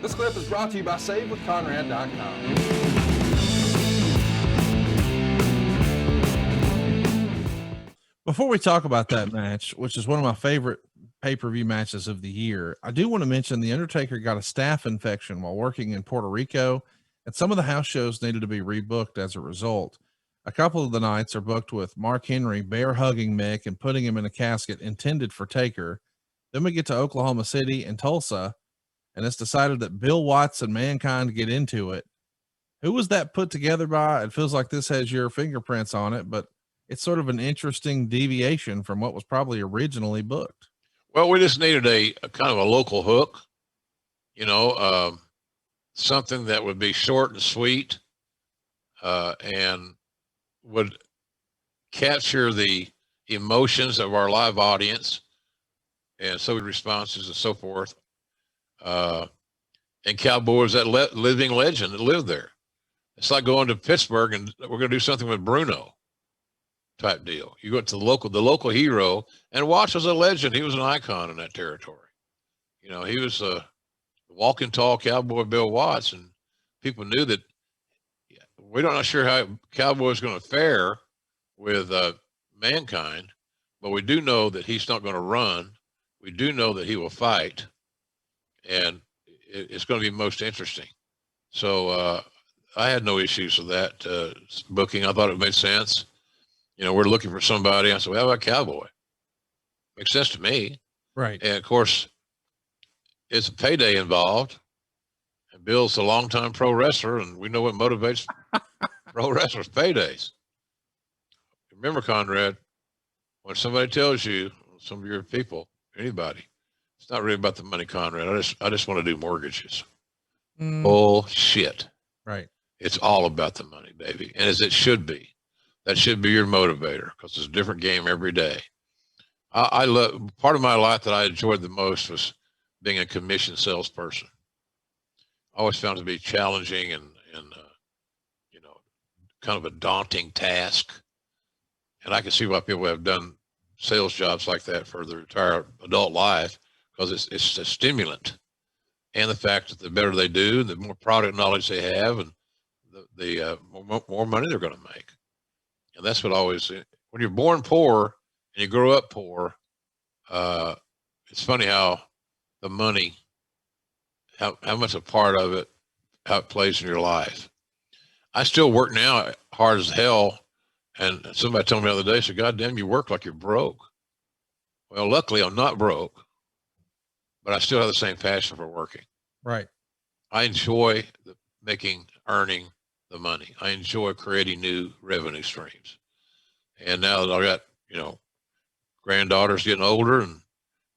This clip is brought to you by SaveWithConrad.com. Before we talk about that match, which is one of my favorite pay-per-view matches of the year, I do want to mention the Undertaker got a staph infection while working in Puerto Rico, and some of the house shows needed to be rebooked as a result. A couple of the nights are booked with Mark Henry bear hugging Mick and putting him in a casket intended for Taker. Then we get to Oklahoma City and Tulsa, and it's decided that Bill Watts and Mankind get into it. Who was that put together by? It feels like this has your fingerprints on it, but it's sort of an interesting deviation from what was probably originally booked. Well, we just needed a kind of a local hook, something that would be short and sweet, and would capture the emotions of our live audience and so responses and so forth. And Cowboy was that living legend that lived there. It's like going to Pittsburgh and we're going to do something with Bruno type deal. You go to the local hero, and Watts was a legend. He was an icon in that territory. He was a walking tall Cowboy Bill Watts, and people knew that. We're not sure how Cowboy is going to fare with Mankind, but we do know that he's not going to run. We do know that he will fight, and it's going to be most interesting. So I had no issues with that booking. I thought it made sense. We're looking for somebody. I said, well, how about Cowboy? Makes sense to me. Right. And of course, it's a payday involved. And Bill's a longtime pro wrestler, and we know what motivates pro wrestlers: paydays. Remember, Conrad, when somebody tells you, some of your people, anybody, it's not really about the money, Conrad. I just want to do mortgages. Bullshit. Right. It's all about the money, baby. And as it should be. That should be your motivator, because it's a different game every day. I love, part of my life that I enjoyed the most was being a commission salesperson. I always found it to be challenging and kind of a daunting task. And I can see why people have done sales jobs like that for their entire adult life, because it's a stimulant. And the fact that the better they do, the more product knowledge they have, and the more money they're going to make. And that's what always, when you're born poor and you grow up poor, it's funny how the money, how much a part of it, how it plays in your life. I still work now hard as hell. And somebody told me the other day, said, God damn, you work like you're broke. Well, luckily I'm not broke, but I still have the same passion for working. Right. I enjoy earning the money. I enjoy creating new revenue streams. And now that I got, granddaughters getting older and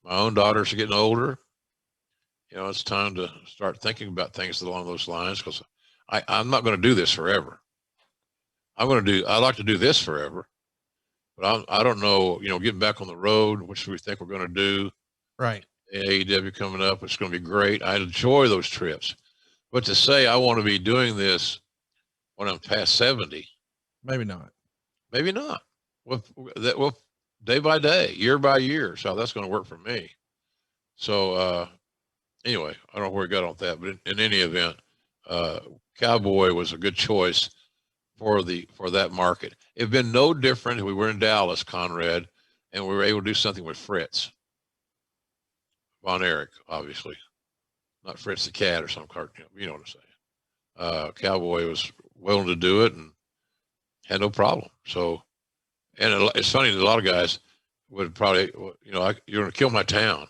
my own daughters are getting older, it's time to start thinking about things along those lines, because I'm not going to do this forever. I'd like to do this forever, but I don't know, getting back on the road, which we think we're going to do. Right. AEW coming up, it's going to be great. I enjoy those trips, but to say I want to be doing this when I'm past 70, maybe not. Well, day by day, year by year. So that's going to work for me. So, anyway, I don't know where we got on that, but in any event, Cowboy was a good choice for that market. It'd been no different if we were in Dallas, Conrad, and we were able to do something with Fritz Von Erich, obviously, not Fritz the cat or some cartoon. You know what I'm saying? Cowboy was willing to do it and had no problem. So, and it's funny that a lot of guys would probably, you're going to kill my town.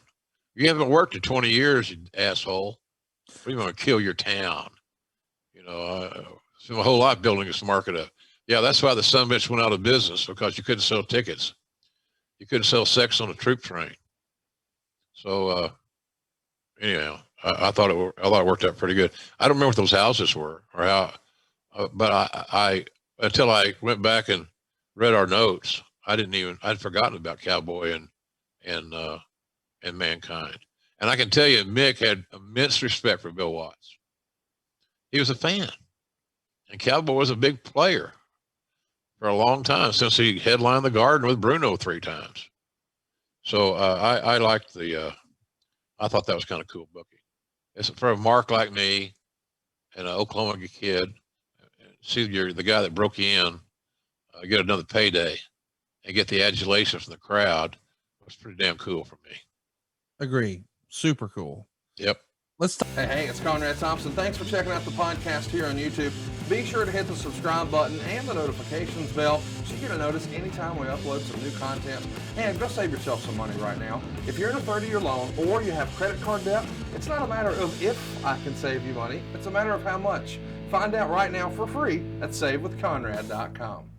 You haven't worked in 20 years, you asshole. What are you going to kill your town? My whole life building this market up. Yeah, that's why the summits went out of business, because you couldn't sell tickets. You couldn't sell sex on a troop train. So, anyhow, I thought it worked out pretty good. I don't remember what those houses were or how, but I until I went back and read our notes, I'd forgotten about Cowboy and Mankind. And I can tell you, Mick had immense respect for Bill Watts. He was a fan, and Cowboy was a big player for a long time, since he headlined the Garden with Bruno 3 times. So I liked I thought that was kind of cool booking. It's for a mark like me and an Oklahoma kid. See the guy that broke you in get another payday and get the adulation from the crowd. It was pretty damn cool for me. Agree. Super cool. Yep. Hey, it's Conrad Thompson. Thanks for checking out the podcast here on YouTube. Be sure to hit the subscribe button and the notifications bell so you get a notice anytime we upload some new content. And go save yourself some money right now. If you're in a 30-year loan or you have credit card debt, it's not a matter of if I can save you money. It's a matter of how much. Find out right now for free at SaveWithConrad.com.